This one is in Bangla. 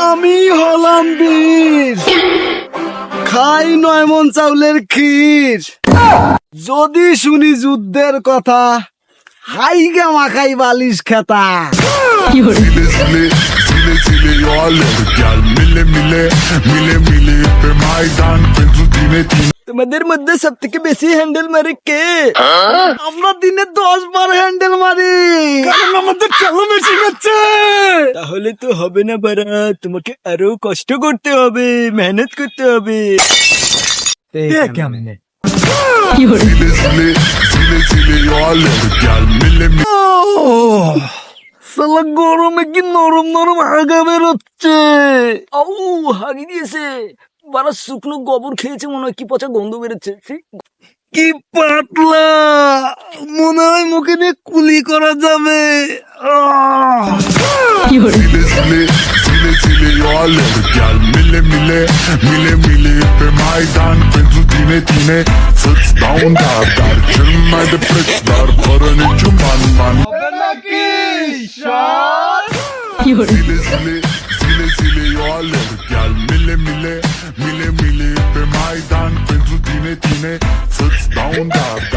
আমি হলাম বীর, খাই 9 মণ চাউলের ক্ষীর। যদি শুনি যুদ্ধের কথা, হাইগা মাখাই বালিশ খেতা। Sile sile sile sile yoğalar gel mile mile mile mile pe maydan penzu dine dine তোমাদের মধ্যে সব থেকে বেশি হ্যান্ডেল মারে কে? আমরা দিনে 10 বার হ্যান্ডেল মারি, কারণ আমাদের চালু মেশিন আছে। তাহলে তো হবে না বাড়া, তোমাকে আরো কষ্ট করতে হবে, মেহনত করতে হবে। কেমনে Sile sile sile sile yoğalar gel mile mile সালা গরমে কি নরম নরম হাগা বেরোচ্ছে। আউ হাগি দিয়েছে, বারা শুকনো গোবর খেয়েছে মনে হয়, কি পচা গন্ধ বেরোচ্ছে। কি পাতলা, মনে হয় মুখে নিয়ে কুলি করা যাবে। sile sile sile sile yoğalar gel mile mile mile mile pe maydan penzu dine dine Sits down dar dar çırmadi pretslar paranı cuman man Sile sile sile sile yoğalar gel mile mile mile mile pe maydan penzu dine dine Sits down dar dar